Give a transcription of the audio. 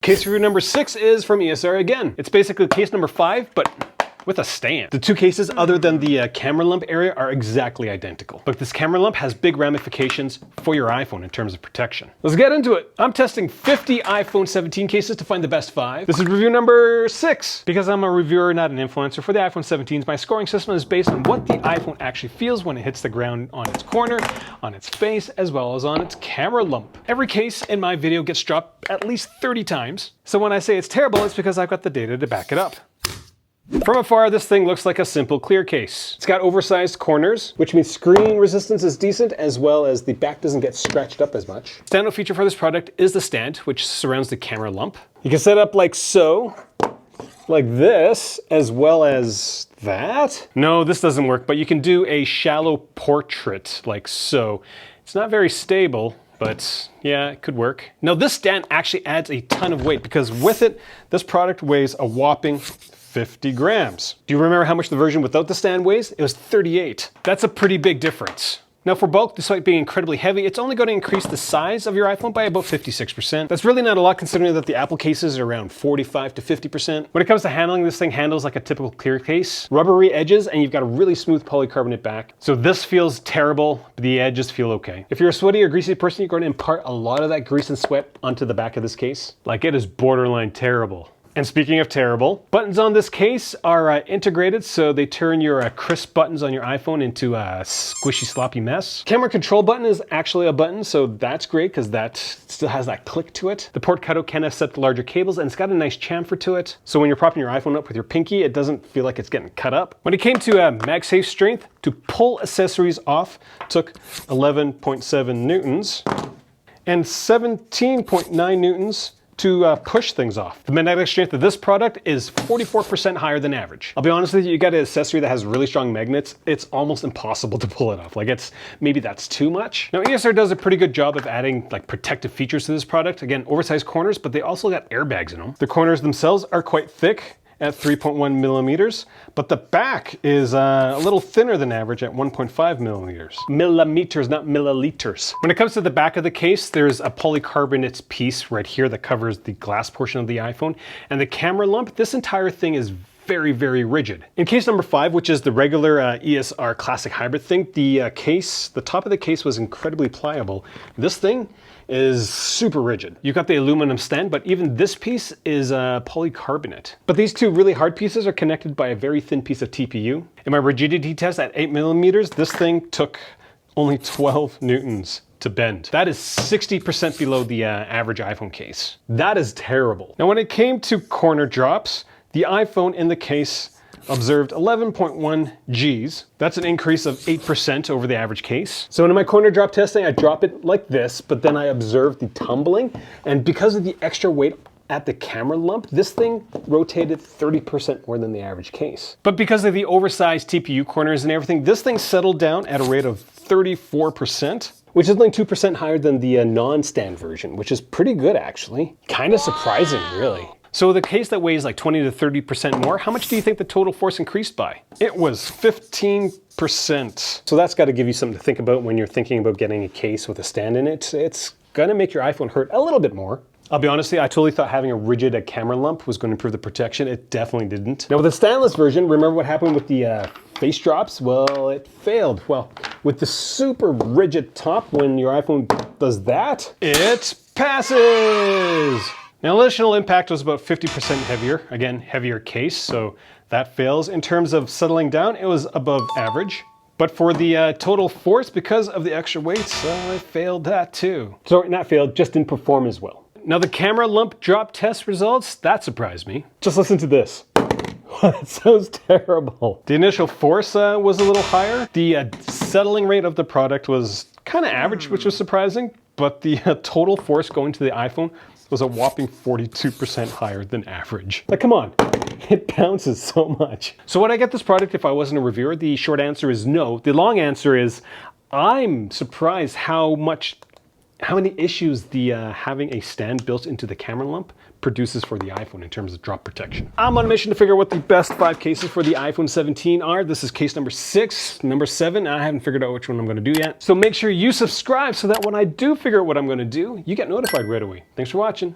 Case review number 6 is from ESR again. It's basically case number 5, but with a stand. The two cases, other than the camera lump area, are exactly identical. But this camera lump has big ramifications for your iPhone in terms of protection. Let's get into it. I'm testing 50 iPhone 17 cases to find the best 5. This is review number 6. Because I'm a reviewer, not an influencer, for the iPhone 17s, my scoring system is based on what the iPhone actually feels when it hits the ground on its corner, on its face, as well as on its camera lump. Every case in my video gets dropped at least 30 times. So when I say it's terrible, it's because I've got the data to back it up. From afar, this thing looks like a simple clear case. It's got oversized corners, which means screen resistance is decent, as well as the back doesn't get scratched up as much. Standout feature for this product is the stand, which surrounds the camera lump. You can set up like so, like this, as well as that. No, this doesn't work, but you can do a shallow portrait like so. It's not very stable, but yeah, it could work. Now this stand actually adds a ton of weight because with it, this product weighs a whopping 50 grams. Do you remember how much the version without the stand weighs? It was 38. That's a pretty big difference. Now for bulk, despite being incredibly heavy, it's only going to increase the size of your iPhone by about 56%. That's really not a lot considering that the Apple cases are around 45 to 50%. When it comes to handling, this thing handles like a typical clear case. Rubbery edges, and you've got a really smooth polycarbonate back. So this feels terrible, but the edges feel okay. If you're a sweaty or greasy person, you're going to impart a lot of that grease and sweat onto the back of this case. Like, it is borderline terrible. And speaking of terrible, buttons on this case are integrated, so they turn your crisp buttons on your iPhone into a squishy, sloppy mess. Camera control button is actually a button, so that's great because that still has that click to it. The port cutout can accept larger cables, and it's got a nice chamfer to it. So when you're propping your iPhone up with your pinky, it doesn't feel like it's getting cut up. When it came to MagSafe strength, to pull accessories off took 11.7 newtons and 17.9 newtons to push things off. The magnetic strength of this product is 44% higher than average. I'll be honest with you, you got an accessory that has really strong magnets, it's almost impossible to pull it off. Like, maybe that's too much. Now ESR does a pretty good job of adding like protective features to this product. Again, oversized corners, but they also got airbags in them. The corners themselves are quite thick at 3.1 millimeters, but the back is a little thinner than average at 1.5 millimeters. Millimeters, not milliliters. When it comes to the back of the case, there's a polycarbonate piece right here that covers the glass portion of the iPhone, and the camera lump, this entire thing is very, very rigid. In case number 5, which is the regular ESR Classic Hybrid thing, the top of the case was incredibly pliable. This thing is super rigid. You've got the aluminum stand, but even this piece is polycarbonate. But these two really hard pieces are connected by a very thin piece of TPU. In my rigidity test at 8 millimeters, this thing took only 12 newtons to bend. That is 60% below the average iPhone case. That is terrible. Now when it came to corner drops, the iPhone in the case observed 11.1 Gs. That's an increase of 8% over the average case. So in my corner drop testing, I drop it like this, but then I observed the tumbling. And because of the extra weight at the camera lump, this thing rotated 30% more than the average case. But because of the oversized TPU corners and everything, this thing settled down at a rate of 34%. Which is only 2% higher than the non-stand version, which is pretty good actually. Kind of surprising, really. So the case that weighs like 20 to 30% more, how much do you think the total force increased by? It was 15%. So that's got to give you something to think about when you're thinking about getting a case with a stand in it. It's gonna make your iPhone hurt a little bit more. I'll be honest with you, I totally thought having a rigid camera lump was going to improve the protection. It definitely didn't. Now with the standless version, remember what happened with the face drops? Well, it failed. Well, with the super rigid top, when your iPhone does that, it passes. Now, additional impact was about 50% heavier. Again, heavier case, so that fails. In terms of settling down, it was above average. But for the total force, because of the extra weights, I failed that too. Sorry, not failed, just didn't perform as well. Now the camera lump drop test results, that surprised me. Just listen to this. That sounds terrible. The initial force was a little higher. The settling rate of the product was kind of average, which was surprising. But the total force going to the iPhone was a whopping 42% higher than average. Like, come on, it bounces so much. So would I get this product if I wasn't a reviewer? The short answer is no. The long answer is I'm surprised how many issues the having a stand built into the camera lump produces for the iPhone in terms of drop protection. I'm on a mission to figure out what the best 5 cases for the iPhone 17 are. This is case number 6. Number 7, I haven't figured out which one I'm gonna do yet. So make sure you subscribe so that when I do figure out what I'm gonna do, you get notified right away. Thanks for watching.